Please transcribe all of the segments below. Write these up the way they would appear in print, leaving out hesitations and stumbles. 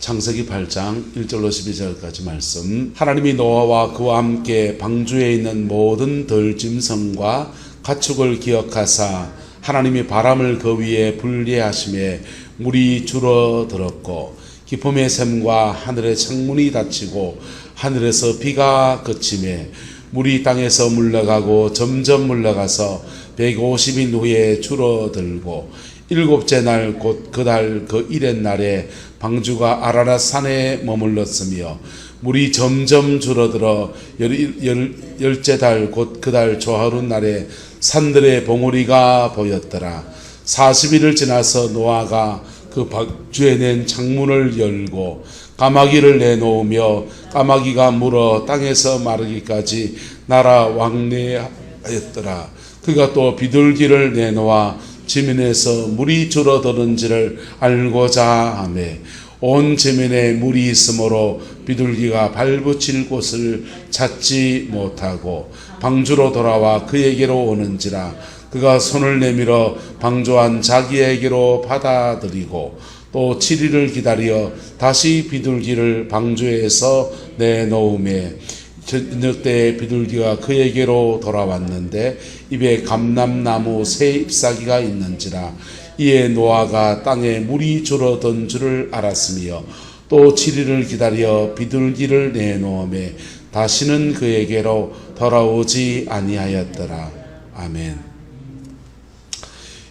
창세기 8장 1절로 12절까지 말씀. 하나님이 노아와 그와 함께 방주에 있는 모든 들짐승과 가축을 기억하사 하나님이 바람을 그 위에 불리하심에 물이 줄어들었고 기쁨의 샘과 하늘의 창문이 닫히고 하늘에서 비가 그치매 물이 땅에서 물러가고 점점 물러가서 150인 후에 줄어들고 일곱째 날 곧 그 달 그 일의 날에 방주가 아라랏 산에 머물렀으며 물이 점점 줄어들어 열째 달 곧 그 달 조하루 날에 산들의 봉우리가 보였더라. 40일을 지나서 노아가 그 방주에 낸 창문을 열고 까마귀를 내놓으며 까마귀가 물어 땅에서 마르기까지 날아 왕래하였더라. 그가 또 비둘기를 내놓아 지면에서 물이 줄어드는지를 알고자 하매 온 지면에 물이 있으므로 비둘기가 발붙일 곳을 찾지 못하고 방주로 돌아와 그에게로 오는지라. 그가 손을 내밀어 방주 안 자기에게로 받아들이고 또 7일을 기다려 다시 비둘기를 방주에서 내놓음에 저녁 때 비둘기가 그에게로 돌아왔는데 입에 감람나무 새 잎사귀가 있는지라. 이에 노아가 땅에 물이 줄어든 줄을 알았으며 또 7일을 기다려 비둘기를 내놓음에 다시는 그에게로 돌아오지 아니하였더라. 아멘.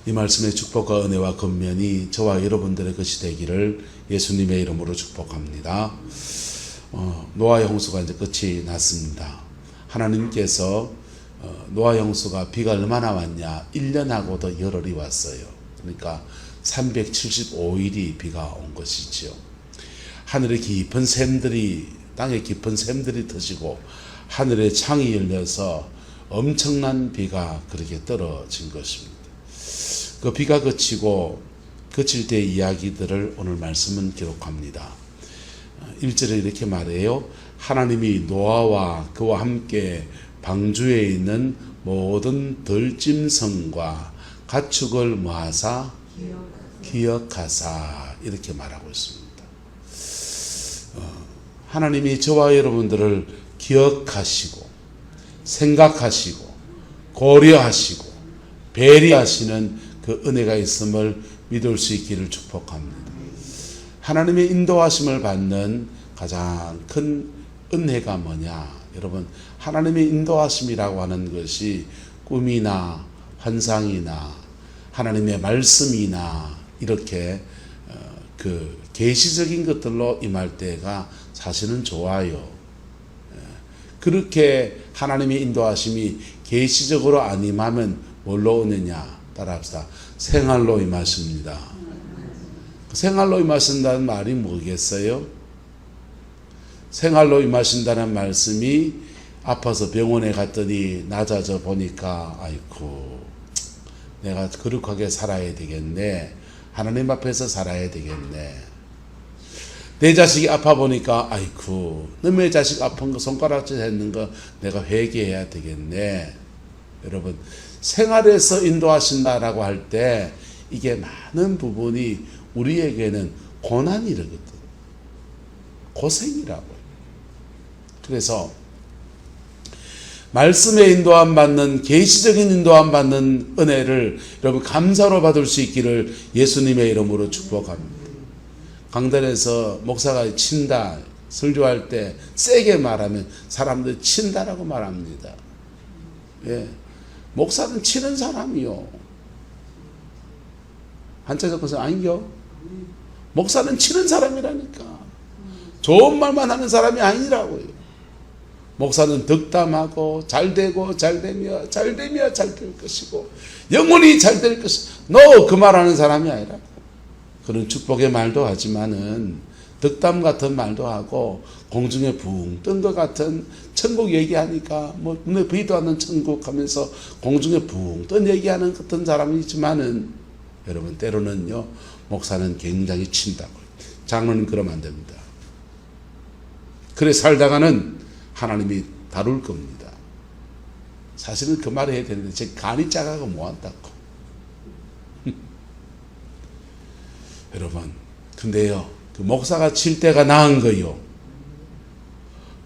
이 말씀의 축복과 은혜와 권면이 저와 여러분들의 것이 되기를 예수님의 이름으로 축복합니다. 노아 홍수가 이제 끝이 났습니다. 하나님께서 노아 홍수가 비가 얼마나 왔냐? 1년하고도 열흘이 왔어요. 그러니까 375일이 비가 온 것이죠. 하늘의 깊은 샘들이, 땅의 깊은 샘들이 터지고 하늘의 창이 열려서 엄청난 비가 그렇게 떨어진 것입니다. 그 비가 그칠 때의 이야기들을 오늘 말씀은 기록합니다. 1절에 이렇게 말해요. 하나님이 노아와 그와 함께 방주에 있는 모든 들짐승과 가축을 모아사 기억하사 이렇게 말하고 있습니다. 하나님이 저와 여러분들을 기억하시고 생각하시고 고려하시고 배려하시는 그 은혜가 있음을 믿을 수 있기를 축복합니다. 하나님의 인도하심을 받는 가장 큰 은혜가 뭐냐? 여러분, 하나님의 인도하심이라고 하는 것이 꿈이나 환상이나 하나님의 말씀이나 이렇게 그 계시적인 것들로 임할 때가 사실은 좋아요. 그렇게 하나님의 인도하심이 계시적으로 안 임하면 뭘로 오느냐? 따라합시다. 생활로 임하십니다. 생활로 임하신다는 말이 뭐겠어요? 생활로 임하신다는 말씀이 아파서 병원에 갔더니 낮아져 보니까 아이고 내가 거룩하게 살아야 되겠네. 하나님 앞에서 살아야 되겠네. 내 자식이 아파 보니까 아이고 너의 자식 아픈 거 손가락질 했는 거 내가 회개해야 되겠네. 여러분, 생활에서 인도하신다라고 할 때 이게 많은 부분이 우리에게는 고난이거든. 고생이라고. 그래서 말씀의 인도함 받는, 계시적인 인도함 받는 은혜를 여러분 감사로 받을 수 있기를 예수님의 이름으로 축복합니다. 강단에서 목사가 친다, 설교할 때 세게 말하면 사람들이 친다라고 말합니다. 예. 목사는 치는 사람이요. 한자 적어서 아니요. 목사는 치는 사람이라니까. 좋은 말만 하는 사람이 아니라고요. 목사는 덕담하고 잘되고 잘되며 잘되며 잘 될 것이고 영원히 잘 될 것이. 너 그 말하는 사람이 아니라. 그런 축복의 말도 하지만은 덕담 같은 말도 하고 공중에 붕 뜬 것 같은 천국 얘기하니까 뭐 눈에 보이도 않는 천국 하면서 공중에 붕 뜬 얘기하는 같은 사람이 있지만은 여러분 때로는요 목사는 굉장히 친다고요. 장로는 그러면 안 됩니다. 그래 살다가는 하나님이 다룰 겁니다. 사실은 그 말을 해야 되는데 제 간이 작아서 못한다고. 여러분 근데요 그 목사가 칠 때가 나은 거요.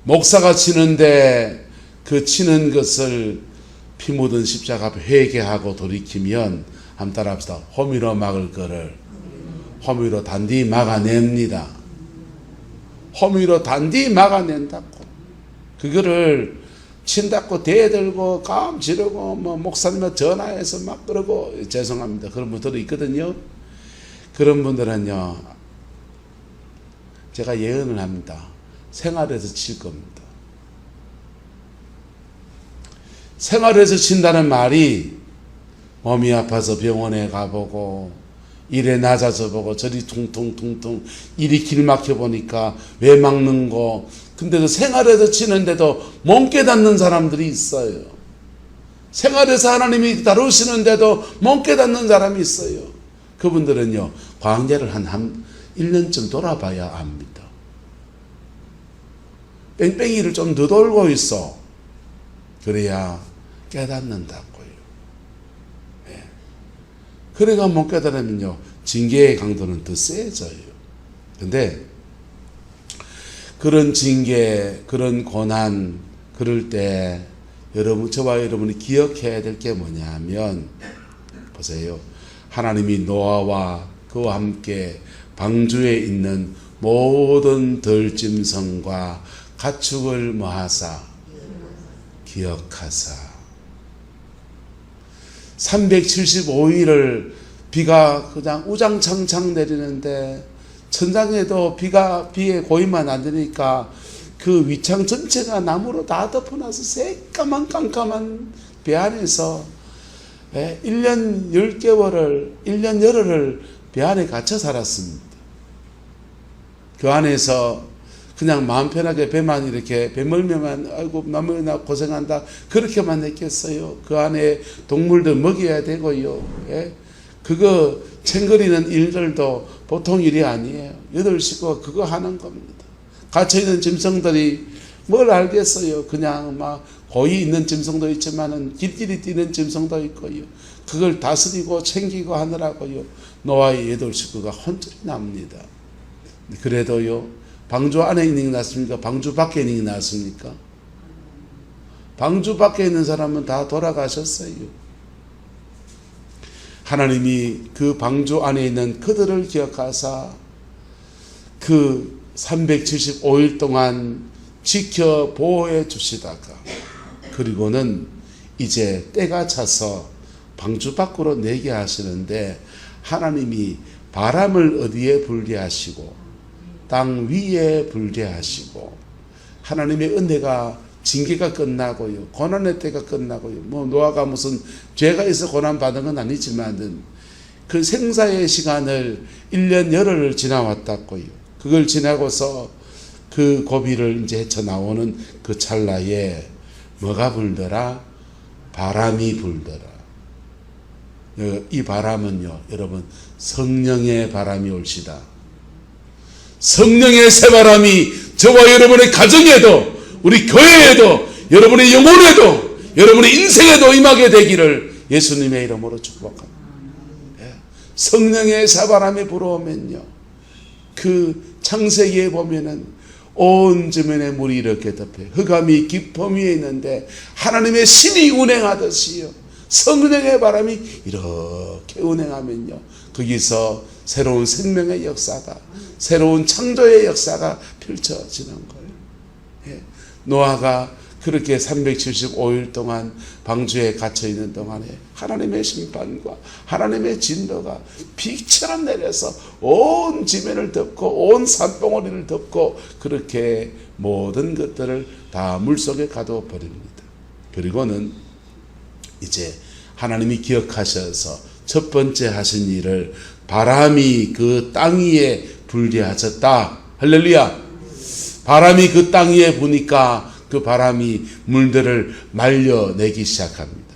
목사가 치는데 그 치는 것을 피 묻은 십자가 앞에 회개하고 돌이키면 한번 따라합시다. 호미로 막을 거를 호미로 단디 막아냅니다. 호미로 단디 막아낸다고. 그거를 친다고 대들고 감 지르고 뭐 목사님한테 전화해서 막 그러고 죄송합니다. 그런 분들도 있거든요. 그런 분들은요, 제가 예언을 합니다. 생활에서 칠 겁니다. 생활에서 친다는 말이 몸이 아파서 병원에 가보고 일에 낮아져 보고 저리 퉁퉁퉁퉁 일이 길 막혀 보니까 왜 막는 거. 근데도 생활에서 치는데도 못 깨닫는 사람들이 있어요. 생활에서 하나님이 다루시는데도 못 깨닫는 사람이 있어요. 그분들은요, 광야를 한 1년쯤 돌아봐야 압니다. 뺑뺑이를 좀 더 돌고 있어. 그래야 깨닫는다고요. 네. 그래가 못 깨달으면요, 징계의 강도는 더 세져요. 근데 그런 징계, 그런 고난, 그럴 때 여러분, 저와 여러분이 기억해야 될 게 뭐냐면, 보세요. 하나님이 노아와 그와 함께 방주에 있는 모든 들짐승과 가축을 뭐하사? 기억하사. 375일을 비가 그냥 우장창창 내리는데 천장에도 비에 고이만 안 되니까 그 위창 전체가 나무로 다 덮어놔서 새까만 깜깜한 배 안에서 1년 10개월을 1년 열흘을 배 안에 갇혀 살았습니다. 그 안에서 그냥 마음 편하게 배만 이렇게 배멀미만 아이고 나무나 고생한다 그렇게만 했겠어요. 그 안에 동물들 먹여야 되고요. 예? 그거 챙거리는 일들도 보통 일이 아니에요. 8식구가 그거 하는 겁니다. 갇혀있는 짐승들이 뭘 알겠어요. 그냥 막 고이 있는 짐승도 있지만은 길길이 뛰는 짐승도 있고요. 그걸 다스리고 챙기고 하느라고요. 노아의 8식구가 혼쭐이 납니다. 그래도요, 방주 안에 있는 게 낫습니까? 방주 밖에 있는 게 낫습니까? 방주 밖에 있는 사람은 다 돌아가셨어요. 하나님이 그 방주 안에 있는 그들을 기억하사 그 375일 동안 지켜 보호해 주시다가 그리고는 이제 때가 차서 방주 밖으로 내게 하시는데 하나님이 바람을 어디에 불게 하시고 땅 위에 불게 하시고 하나님의 은혜가 징계가 끝나고요. 고난의 때가 끝나고요. 뭐 노아가 무슨 죄가 있어 고난 받은 건 아니지만은 그 생사의 시간을 1년 열흘을 지나왔다고요. 그걸 지나고서 그 고비를 이제 헤쳐 나오는 그 찰나에 뭐가 불더라? 바람이 불더라. 이 바람은요, 여러분, 성령의 바람이 올시다. 성령의 새바람이 저와 여러분의 가정에도, 우리 교회에도, 여러분의 영혼에도, 여러분의 인생에도 임하게 되기를 예수님의 이름으로 축복합니다. 성령의 새바람이 불어오면요, 그 창세기에 보면은 온 지면에 물이 이렇게 덮여 흑암이 깊음 위에 있는데 하나님의 신이 운행하듯이요, 성령의 바람이 이렇게 운행하면요, 거기서 새로운 생명의 역사가, 새로운 창조의 역사가 펼쳐지는 거예요. 예. 노아가 그렇게 375일 동안 방주에 갇혀있는 동안에 하나님의 심판과 하나님의 진노가 비처럼 내려서 온 지면을 덮고 온 산봉우리를 덮고 그렇게 모든 것들을 다 물속에 가둬버립니다. 그리고는 이제 하나님이 기억하셔서 첫 번째 하신 일을 바람이 그 땅 위에 불게 하셨다. 할렐루야. 바람이 그 땅 위에 부니까 그 바람이 물들을 말려내기 시작합니다.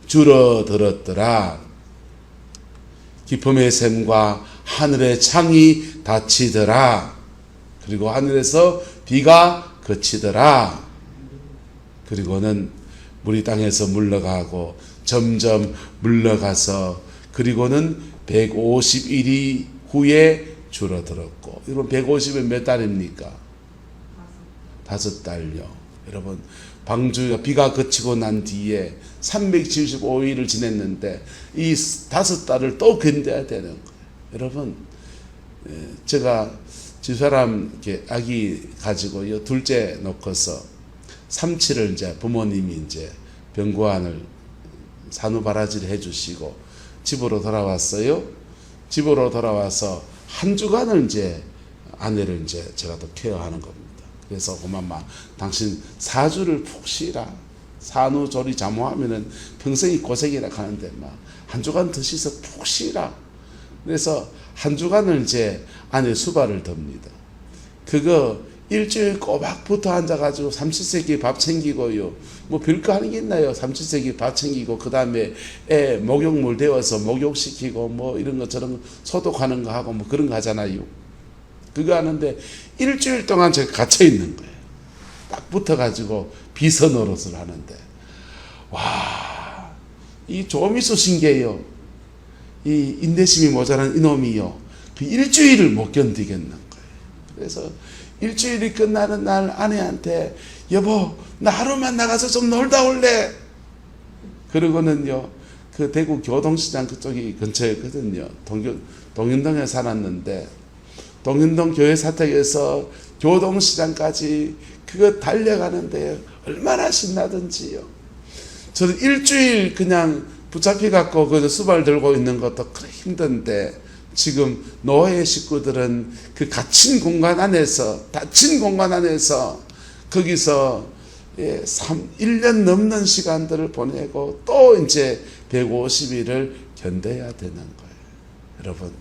줄어들었더라. 깊음의 샘과 하늘의 창이 닫히더라. 그리고 하늘에서 비가 그치더라. 그리고는 물이 땅에서 물러가고 점점 물러가서 그리고는 150일이 후에 줄어들었고, 여러분 150은 몇 달입니까? 5달요. 여러분 방주가 비가 그치고 난 뒤에 375일을 지냈는데 이 5달을 또 견뎌야 되는 거예요. 여러분, 제가 집사람 이렇게 아기 가지고요, 둘째 놓고서 3치를 이제 부모님이 이제 병고안을 산후바라지를 해주시고 집으로 돌아왔어요. 집으로 돌아와서 한 주간을 이제 아내를 이제 제가 또 케어하는 겁니다. 그래서 엄마, 당신 4주를 푹 쉬라. 산후조리 잠호하면은 평생이 고생이라 하는데 한 주간 더 쉬서 푹 쉬라. 그래서 한 주간을 이제 아내 수발을 듭니다. 그거 일주일 꼬박 붙어 앉아가지고 삼시세끼 밥 챙기고요. 뭐 별거 하는 게 있나요? 삼시세끼 밥 챙기고 그 다음에 애 목욕물 데워서 목욕시키고 뭐 이런 것처럼 소독하는 거 하고 뭐 그런 거 하잖아요. 그거 하는데 일주일 동안 제가 갇혀 있는 거예요. 딱 붙어가지고 비서 노릇을 하는데, 와, 이 조미수신 게요, 이 인내심이 모자란 이놈이요, 그 일주일을 못 견디겠는 거예요. 그래서 일주일이 끝나는 날 아내한테, 여보, 나 하루만 나가서 좀 놀다 올래? 그러고는요, 그 대구 교동시장 그쪽이 근처였거든요. 동윤동에 살았는데, 동윤동 교회 사택에서 교동시장까지 그거 달려가는데 얼마나 신나든지요. 저는 일주일 그냥 붙잡혀 갖고 그 수발 들고 있는 것도 그래 힘든데, 지금 노예 식구들은 그 닫힌 공간 안에서 거기서 1년 넘는 시간들을 보내고 또 이제 150일을 견뎌야 되는 거예요. 여러분,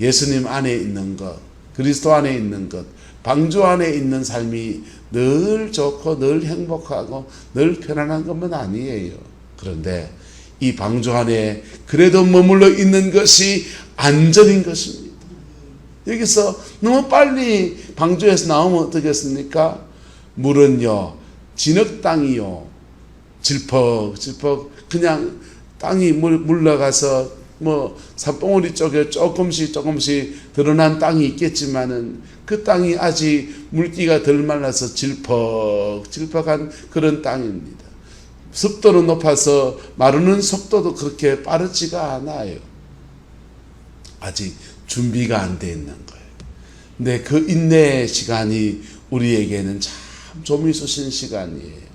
예수님 안에 있는 것, 그리스도 안에 있는 것, 방주 안에 있는 삶이 늘 좋고 늘 행복하고 늘 편안한 것만 아니에요. 그런데 이 방주 안에 그래도 머물러 있는 것이 안전인 것입니다. 여기서 너무 빨리 방주에서 나오면 어떻겠습니까? 물은요, 진흙 땅이요, 질퍽질퍽 그냥 땅이 물러가서 뭐 산봉우리 쪽에 조금씩 드러난 땅이 있겠지만은 그 땅이 아직 물기가 덜 말라서 질퍽질퍽한 그런 땅입니다. 습도는 높아서 마르는 속도도 그렇게 빠르지가 않아요. 아직 준비가 안 돼 있는 거예요. 근데 그 인내의 시간이 우리에게는 참 조미수신 시간이에요.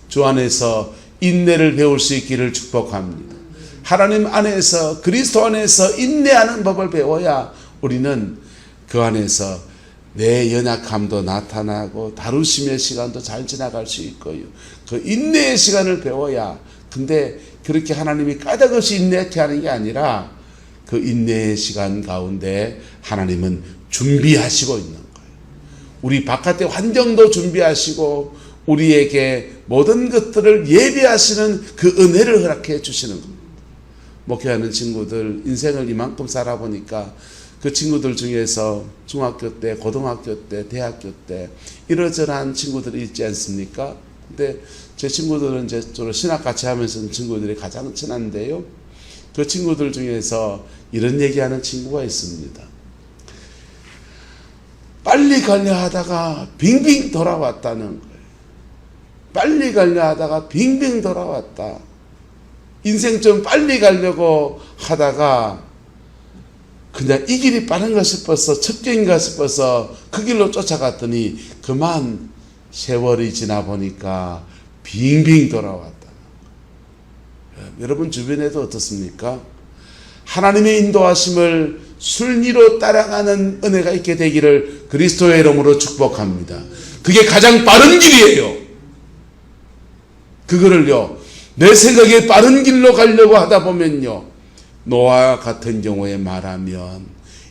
주 안에서 인내를 배울 수 있기를 축복합니다. 하나님 안에서, 그리스도 안에서 인내하는 법을 배워야 우리는 그 안에서 내 연약함도 나타나고 다루심의 시간도 잘 지나갈 수 있고요. 그 인내의 시간을 배워야, 근데 그렇게 하나님이 까닭없이 인내케 하는 게 아니라 그 인내의 시간 가운데 하나님은 준비하시고 있는 거예요. 우리 바깥의 환경도 준비하시고 우리에게 모든 것들을 예비하시는 그 은혜를 허락해 주시는 겁니다. 목회하는 친구들 인생을 이만큼 살아보니까 그 친구들 중에서 중학교 때, 고등학교 때, 대학교 때 이러저러한 친구들이 있지 않습니까? 근데 제 친구들은 이제 주로 신학 같이 하면서 친구들이 가장 친한데요. 그 친구들 중에서 이런 얘기하는 친구가 있습니다. 빨리 가려 하다가 빙빙 돌아왔다는 거예요. 빨리 가려 하다가 빙빙 돌아왔다. 인생 좀 빨리 가려고 하다가 그냥 이 길이 빠른가 싶어서 첩경인가 싶어서 그 길로 쫓아갔더니 그만 세월이 지나 보니까 빙빙 돌아왔다. 여러분 주변에도 어떻습니까? 하나님의 인도하심을 순리로 따라가는 은혜가 있게 되기를 그리스도의 이름으로 축복합니다. 그게 가장 빠른 길이에요. 그거를요, 내 생각에 빠른 길로 가려고 하다 보면요, 노아와 같은 경우에 말하면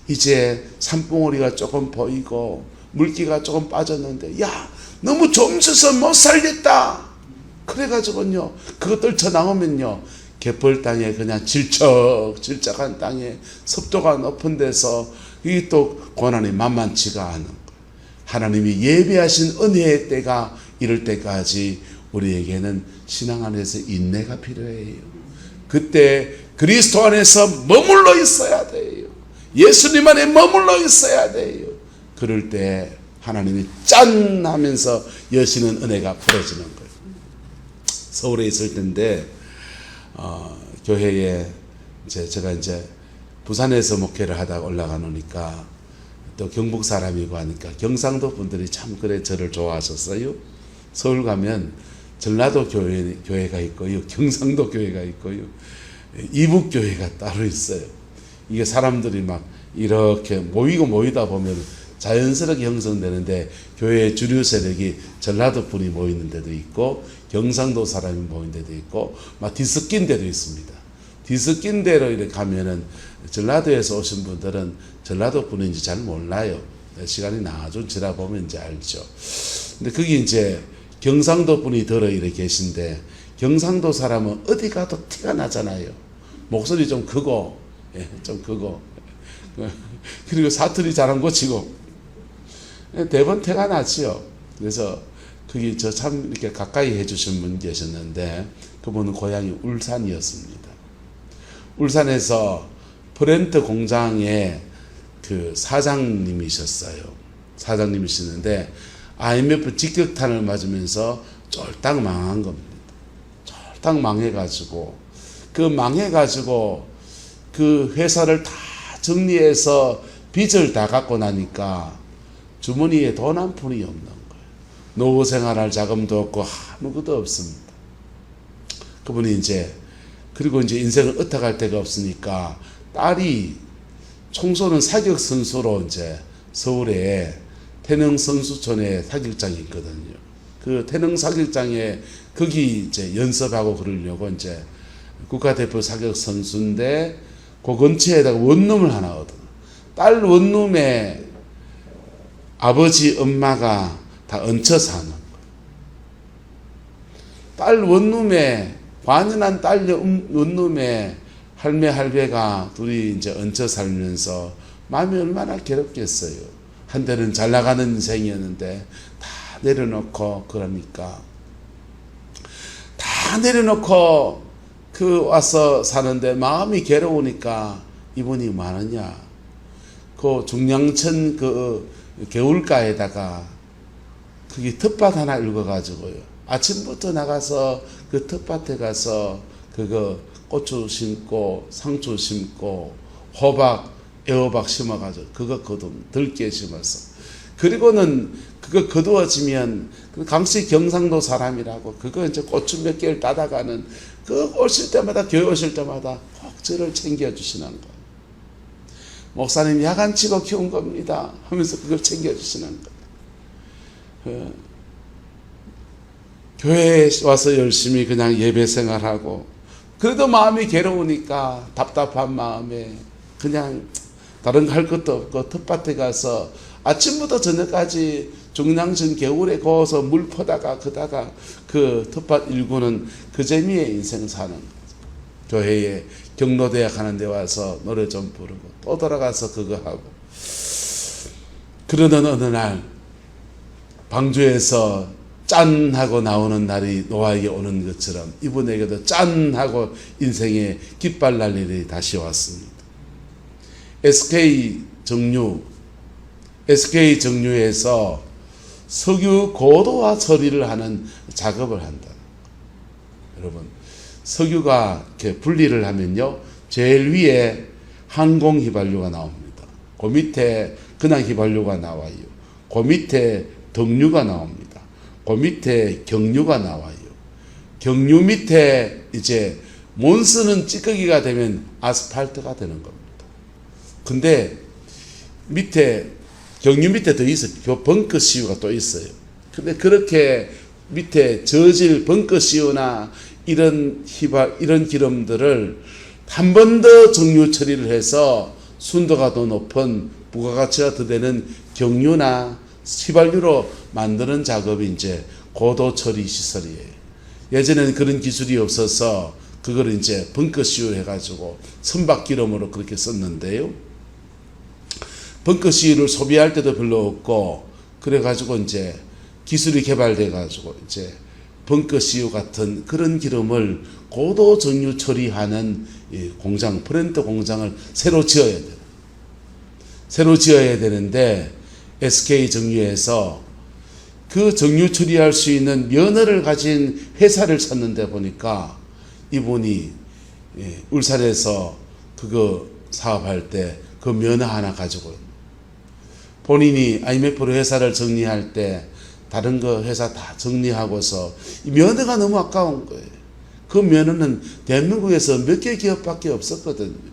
이제 산봉우리가 조금 보이고 물기가 조금 빠졌는데, 야, 너무 좀쳐서 못 살겠다. 그래가지고요, 그거 떨쳐나오면요, 개펄 땅에 그냥 질척질척한 땅에 습도가 높은 데서 이게 또 고난이 만만치가 않은 거예요. 하나님이 예비하신 은혜의 때가 이럴 때까지 우리에게는 신앙 안에서 인내가 필요해요. 그때 그리스도 안에서 머물러 있어야 돼요. 예수님 안에 머물러 있어야 돼요. 그럴 때 하나님이 짠 하면서 여시는 은혜가 풀어지는 거예요. 서울에 있을 때인데 교회에 제가 부산에서 목회를 하다가 올라가 놓으니까 또 경북 사람이고 하니까 경상도 분들이 참 그래 저를 좋아하셨어요. 서울 가면 전라도 교회가 있고요, 경상도 교회가 있고요, 이북 교회가 따로 있어요. 이게 사람들이 막 이렇게 모이다 보면 자연스럽게 형성되는데, 교회의 주류 세력이 전라도 분이 모이는 데도 있고 경상도 사람이 모이는 데도 있고 막 뒤섞인 데도 있습니다. 뒤섞인 데로 이렇게 가면은 전라도에서 오신 분들은 전라도 분인지 잘 몰라요. 시간이 나중 지나 보면 이제 알죠. 근데 거기 이제 경상도 분이 들어 이렇게 계신데, 경상도 사람은 어디 가도 티가 나잖아요. 목소리 좀 크고, 좀 크고, 그리고 사투리 잘 안 고치고, 대번 티가 나지요. 그래서 거기 저 참 이렇게 가까이 해주신 분 계셨는데, 그분은 고향이 울산이었습니다. 울산에서 프렌트 공장의 그 사장님이셨어요. 사장님이시는데 IMF 직격탄을 맞으면서 쫄딱 망한 겁니다. 쫄딱 망해가지고 그 회사를 다 정리해서 빚을 다 갚고 나니까 주머니에 돈 한 푼이 없는 거예요. 노후 생활할 자금도 없고 아무것도 없습니다. 그분이 그리고 인생을 어떡할 데가 없으니까 딸이 총쏘는 사격 선수로 서울에 태릉 선수촌에 사격장이 있거든요. 그 태릉 사격장에 거기 연습하고 그러려고 국가대표 사격 선수인데 그 근처에다가 원룸을 하나 얻어. 딸 원룸에 아버지 엄마가 다 얹혀 사는 거예요. 딸 원룸에, 관연한 딸 원룸에 할배가 둘이 얹혀 살면서 마음이 얼마나 괴롭겠어요. 한때는 잘 나가는 인생이었는데 다 내려놓고, 그러니까 다 내려놓고 와서 사는데 마음이 괴로우니까 이분이 뭐하느냐, 그 중량천 개울가에다가 거기 텃밭 하나 읽어가지고요, 아침부터 나가서 그 텃밭에 가서 고추 심고 상추 심고 호박, 애호박 심어가지고 그거 들깨 심어서, 그리고는 그거 거두어지면 강씨 경상도 사람이라고 그거 고추 몇 개를 따다가는 오실 때마다, 교회 오실 때마다 꼭 저를 챙겨주시는 거예요. 목사님 야간치고 키운 겁니다 하면서 그걸 챙겨주시는 거예요. 교회에 와서 열심히 그냥 예배 생활하고, 그래도 마음이 괴로우니까 답답한 마음에 그냥 다른 거 할 것도 없고 텃밭에 가서 아침부터 저녁까지 중량천 개울에 거워서 물 퍼다가 그다가 그 텃밭 일구는 그 재미에 인생 사는 거죠. 교회에 경로대학 하는 데 와서 노래 좀 부르고 또 돌아가서 그거 하고, 그러던 어느 날 방주에서 짠 하고 나오는 날이 노아에게 오는 것처럼 이분에게도 짠 하고 인생의 깃발 날 일이 다시 왔습니다. SK정유에서 석유 고도화 처리를 하는 작업을 한다. 여러분, 석유가 이렇게 분리를 하면요, 제일 위에 항공 휘발유가 나옵니다. 그 밑에 그냥 휘발유가 나와요. 그 밑에 등유가 나옵니다. 그 밑에 경유가 나와요. 경유 밑에 못 쓰는 찌꺼기가 되면 아스팔트가 되는 겁니다. 근데 경유 밑에 더 있어요. 벙커CU가 또 있어요. 근데 그렇게 밑에 저질 벙커CU나 이런 기름들을 한 번 더 정유 처리를 해서 순도가 더 높은, 부가가치가 더 되는 경유나 휘발유로 만드는 작업이 고도 처리 시설이에요. 예전에는 그런 기술이 없어서 그걸 벙커CU 해가지고 선박기름으로 그렇게 썼는데요. 벙커CU를 소비할 때도 별로 없고, 그래가지고 기술이 개발돼가지고 벙커CU 같은 그런 기름을 고도 정유 처리하는 공장, 프렌트 공장을 새로 지어야 돼요. 새로 지어야 되는데 SK 정유에서 그 정유 처리할 수 있는 면허를 가진 회사를 찾는데 보니까 이분이 울산에서 그거 사업할 때 그 면허 하나 가지고 본인이 IMF로 회사를 정리할 때 다른 거 회사 다 정리하고서 이 면허가 너무 아까운 거예요. 그 면허는 대한민국에서 몇 개 기업밖에 없었거든요.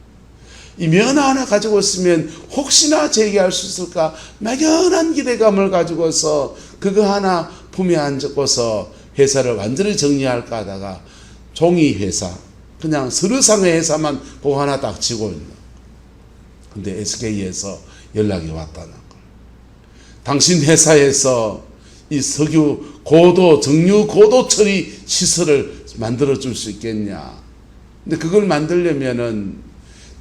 이 면허 하나 가지고 있으면 혹시나 재기할 수 있을까 막연한 기대감을 가지고서 그거 하나 품에 안고서 회사를 완전히 정리할까 하다가 종이 회사, 그냥 서류상의 회사만 그거 하나 딱 지고 있는. 근데 SK에서 연락이 왔다는 걸. 당신 회사에서 이 석유 고도, 정유 고도 처리 시설을 만들어 줄 수 있겠냐. 근데 그걸 만들려면은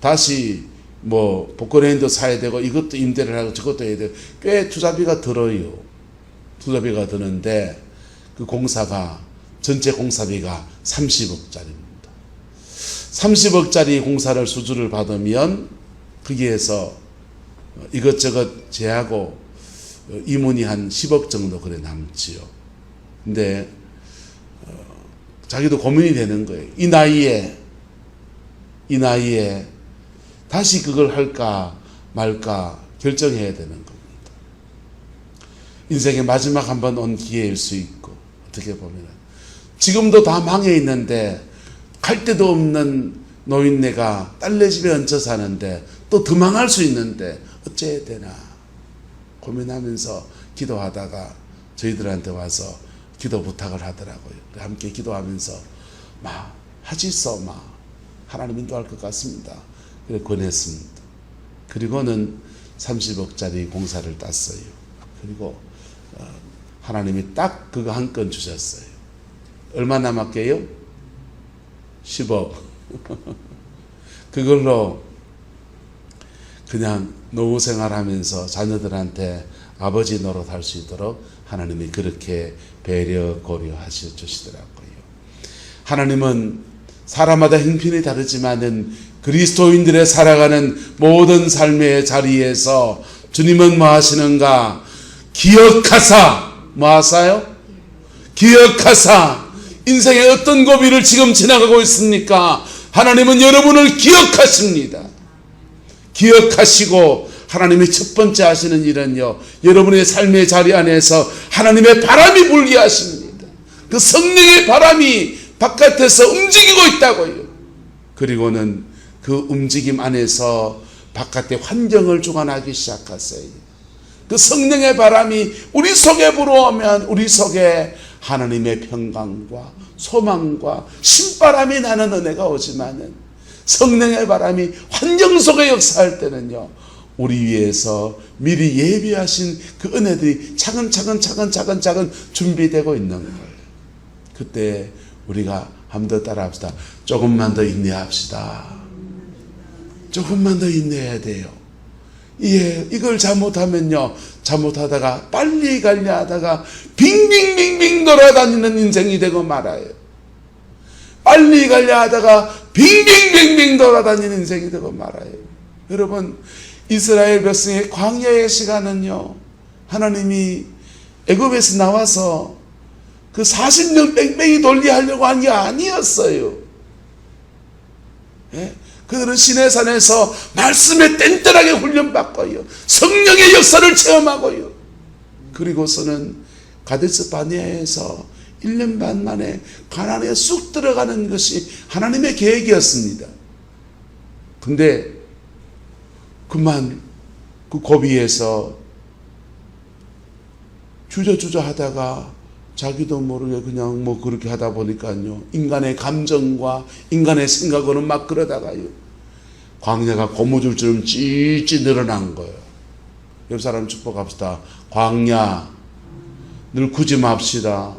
다시 뭐 복권핸드 사야 되고 이것도 임대를 하고 저것도 해야 되고 꽤 투자비가 들어요. 투자비가 드는데 그 공사가 전체 공사비가 30억짜리입니다. 30억짜리 공사를 수주를 받으면 거기에서 이것저것 제하고 이문이 한 10억 정도 그래 남지요. 근데 자기도 고민이 되는 거예요. 이 나이에 다시 그걸 할까 말까 결정해야 되는 겁니다. 인생의 마지막 한 번 온 기회일 수 있고, 어떻게 보면 지금도 다 망해 있는데 갈 데도 없는 노인네가 딸네 집에 얹혀 사는데 또 더 망할 수 있는데 어째야 되나 고민하면서 기도하다가 저희들한테 와서 기도 부탁을 하더라고요. 함께 기도하면서 하지소 하나님 인도할 것 같습니다. 그래 권했습니다. 그리고는 30억짜리 공사를 땄어요. 그리고 하나님이 딱 그거 한 건 주셨어요. 얼마 남았게요? 10억. 그걸로 그냥 노후 생활하면서 자녀들한테 아버지 노릇할 수 있도록 하나님이 그렇게 배려 고려하셔 주시더라고요. 하나님은 사람마다 형편이 다르지만은 그리스도인들의 살아가는 모든 삶의 자리에서 주님은 뭐 하시는가? 기억하사 뭐 하사요? 기억하사 인생의 어떤 고비를 지금 지나가고 있습니까? 하나님은 여러분을 기억하십니다. 기억하시고 하나님이 첫 번째 하시는 일은요, 여러분의 삶의 자리 안에서 하나님의 바람이 불게 하십니다. 그 성령의 바람이 바깥에서 움직이고 있다고요. 그리고는 그 움직임 안에서 바깥의 환경을 주관하기 시작하세요. 그 성령의 바람이 우리 속에 불어오면 우리 속에 하나님의 평강과 소망과 신바람이 나는 은혜가 오지만은 성령의 바람이 환경 속에 역사할 때는요, 우리 위해서 미리 예비하신 그 은혜들이 차근차근 준비되고 있는 거예요. 그때 우리가 한 번 더 따라합시다. 조금만 더 인내합시다. 조금만 더 인내해야 돼요. 이걸 잘못하면요, 잘못하다가 빨리 가려 하다가 빙빙빙빙 돌아다니는 인생이 되고 말아요. 빨리 가려 하다가 빙빙빙빙 돌아다니는 인생이 되고 말아요. 여러분, 이스라엘 백성의 광야의 시간은요, 하나님이 애굽에서 나와서 그 40년 뺑뺑이 돌게 하려고 한 게 아니었어요. 예? 그들은 시내산에서 말씀에 뗀뗀하게 훈련받고요, 성령의 역사를 체험하고요, 그리고서는 가데스 바네아에서 1년 반 만에 가나안에 쑥 들어가는 것이 하나님의 계획이었습니다. 근데 그만 그 고비에서 주저주저 하다가 자기도 모르게 그냥 뭐 그렇게 하다 보니까요, 인간의 감정과 인간의 생각으로는 막 그러다가요, 광야가 고무줄처럼 찌찌 늘어난 거예요. 옆 사람 축복합시다. 광야 늙지 맙시다.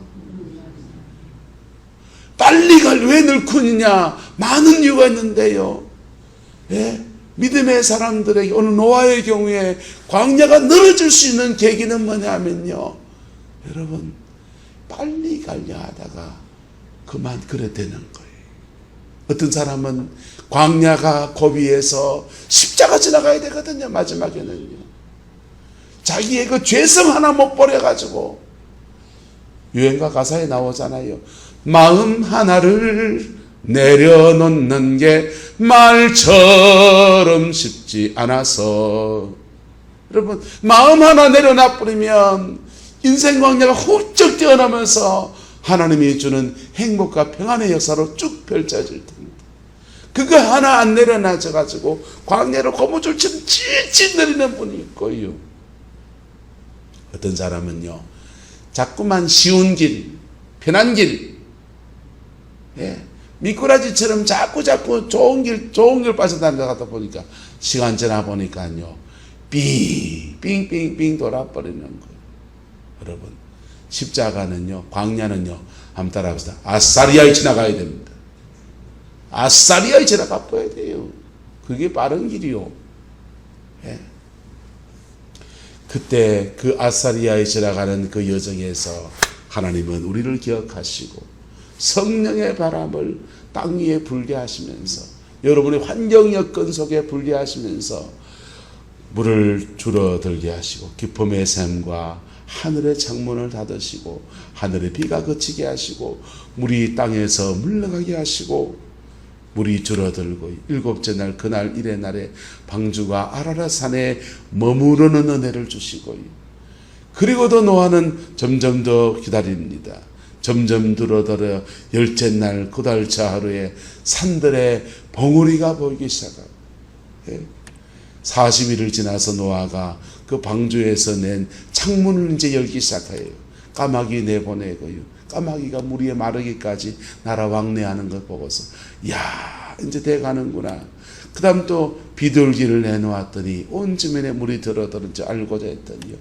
빨리 왜 늙으느냐? 많은 이유가 있는데요, 예? 믿음의 사람들에게 오늘 노아의 경우에 광야가 늘어질 수 있는 계기는 뭐냐면요, 여러분, 빨리 가려 하다가 그만 그래 되는 거예요. 어떤 사람은 광야가 고비에서 십자가 지나가야 되거든요. 마지막에는요. 자기의 그 죄성 하나 못 버려가지고, 유행가 가사에 나오잖아요. 마음 하나를 내려놓는 게 말처럼 쉽지 않아서. 여러분, 마음 하나 내려놔버리면 인생 광야가 훌쩍 뛰어나면서 하나님이 주는 행복과 평안의 역사로 쭉 펼쳐질 텐데, 그거 하나 안 내려놔져가지고 광야로 고무줄처럼 찔찔 내리는 분이 있고요. 어떤 사람은요, 자꾸만 쉬운 길, 편한 길, 미꾸라지처럼 자꾸 좋은 길 빠져다니다 보니까 시간 지나 보니까요, 빙빙빙 돌아버리는 거예요. 여러분, 십자가는요, 광야는요, 한번 따라합시다. 아싸리아에 지나가야 됩니다. 아싸리아에 지나가 봐야 돼요. 그게 빠른 길이요. 그때 그 아싸리아에 지나가는 그 여정에서 하나님은 우리를 기억하시고 성령의 바람을 땅 위에 불게 하시면서, 여러분의 환경 여건 속에 불게 하시면서 물을 줄어들게 하시고, 기쁨의 샘과 하늘의 창문을 닫으시고, 하늘의 비가 그치게 하시고, 물이 땅에서 물러가게 하시고, 물이 줄어들고, 일곱째 날 그날 일의 날에 방주가 아라랏산에 머무르는 은혜를 주시고, 그리고도 노아는 점점 더 기다립니다. 점점 들어들어 열째 날 그달차 하루에 산들의 봉우리가 보이기 시작하고, 40일을 지나서 노아가 그 방주에서 낸 창문을 이제 열기 시작해요. 까마귀 내보내고요. 까마귀가 물 위에 마르기까지 날아 왕래하는 걸 보고서, 야, 이제 돼가는구나. 그 다음 또 비둘기를 내놓았더니 온 지면에 물이 들어드는 줄 알고자 했더니요,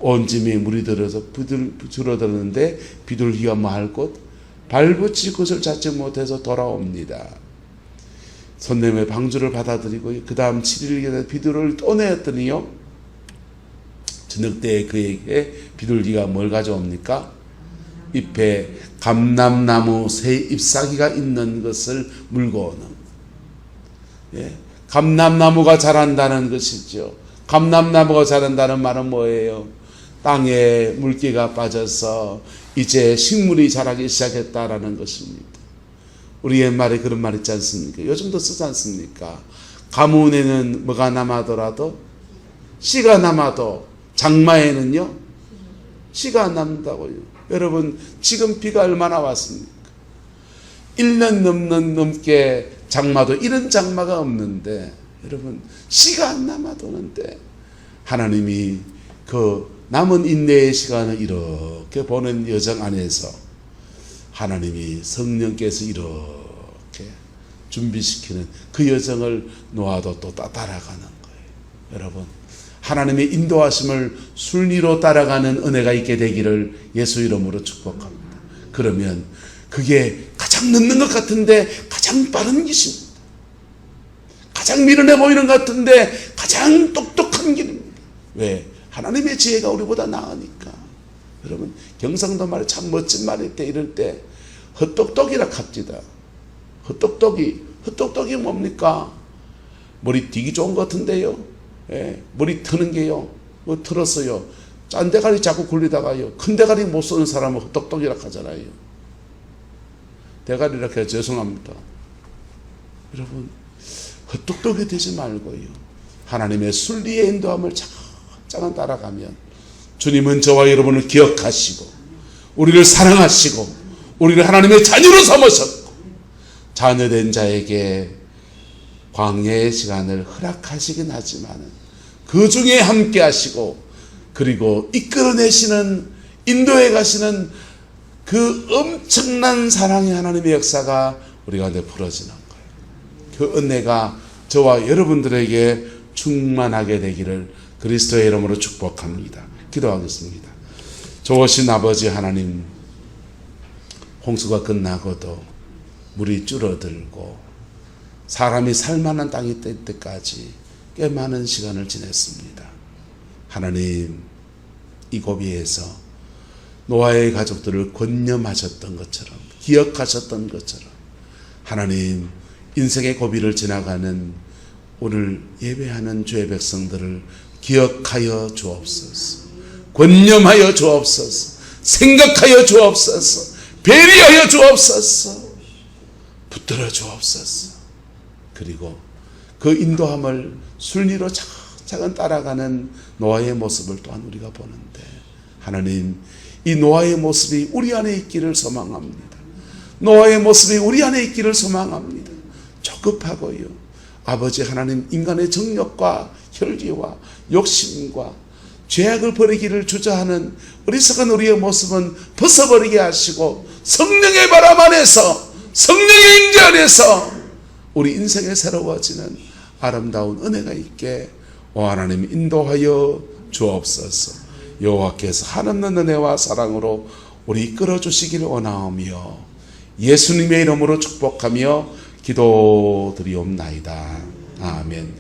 온 지면에 물이 들어서 줄어드는데 비둘기가 뭐 할 곳? 발붙일 곳을 찾지 못해서 돌아옵니다. 손님의 방주를 받아들이고, 그 다음 7일 비둘기를 또 내었더니요, 저녁 때에 그에게 비둘기가 뭘 가져옵니까? 잎에 감람나무 새 잎사귀가 있는 것을 물고 오는, 감람나무가 자란다는 것이죠. 감람나무가 자란다는 말은 뭐예요? 땅에 물기가 빠져서 이제 식물이 자라기 시작했다라는 것입니다. 우리 옛말에 그런 말 있지 않습니까? 요즘도 쓰지 않습니까? 가문에는 뭐가 남아더라도, 씨가 남아도 장마에는요, 씨가 안 남는다고요. 여러분, 지금 비가 얼마나 왔습니까? 1년 넘게 장마도 이런 장마가 없는데, 여러분, 씨가 안 남아도는데 하나님이 그 남은 인내의 시간을 이렇게 보낸 여정 안에서 하나님이 성령께서 이렇게 준비시키는 그 여정을 노아도 또 따라가는 거예요. 여러분, 하나님의 인도하심을 순리로 따라가는 은혜가 있게 되기를 예수 이름으로 축복합니다. 그러면 그게 가장 늦는 것 같은데 가장 빠른 길입니다. 가장 미련해 보이는 것 같은데 가장 똑똑한 길입니다. 왜? 하나님의 지혜가 우리보다 나으니까. 여러분, 경상도 말에 참 멋진 말일 때, 이럴 때 헛똑똑이라 합디다. 헛똑똑이 뭡니까? 머리 되게 좋은 것 같은데요. 머리 트는 게요, 뭐 틀었어요. 짠 대가리 자꾸 굴리다가요, 큰 대가리 못 쓰는 사람은 헛똑똑이라 하잖아요. 대가리라 해서 죄송합니다. 여러분, 헛똑똑이 되지 말고요, 하나님의 순리의 인도함을 차근차근 따라가면 주님은 저와 여러분을 기억하시고 우리를 사랑하시고 우리를 하나님의 자녀로 삼으셨고 자녀된 자에게 광야의 시간을 허락하시긴 하지만 그 중에 함께 하시고, 그리고 이끌어내시는, 인도해 가시는 그 엄청난 사랑의 하나님의 역사가 우리 가운데 풀어지는 거예요. 그 은혜가 저와 여러분들에게 충만하게 되기를 그리스도의 이름으로 축복합니다. 기도하겠습니다. 좋으신 아버지 하나님, 홍수가 끝나고도 물이 줄어들고 사람이 살만한 땅이 될 때까지 꽤 많은 시간을 지냈습니다. 하나님, 이 고비에서 노아의 가족들을 권념하셨던 것처럼, 기억하셨던 것처럼 하나님, 인생의 고비를 지나가는 오늘 예배하는 주의 백성들을 기억하여 주옵소서. 권념하여 주옵소서. 생각하여 주옵소서. 배려하여 주옵소서. 붙들어 주옵소서. 그리고 그 인도함을 순리로 차근차근 따라가는 노아의 모습을 또한 우리가 보는데, 하나님, 이 노아의 모습이 우리 안에 있기를 소망합니다. 노아의 모습이 우리 안에 있기를 소망합니다. 조급하고요, 아버지 하나님, 인간의 정욕과 혈기와 욕심과 죄악을 버리기를 주저하는 어리석은 우리의 모습은 벗어버리게 하시고, 성령의 바람 안에서, 성령의 임재 안에서 우리 인생에 새로워지는 아름다운 은혜가 있게 하나님 인도하여 주옵소서. 여호와께서 한없는 은혜와 사랑으로 우리 이끌어 주시기를 원하오며 예수님의 이름으로 축복하며 기도드리옵나이다. 아멘.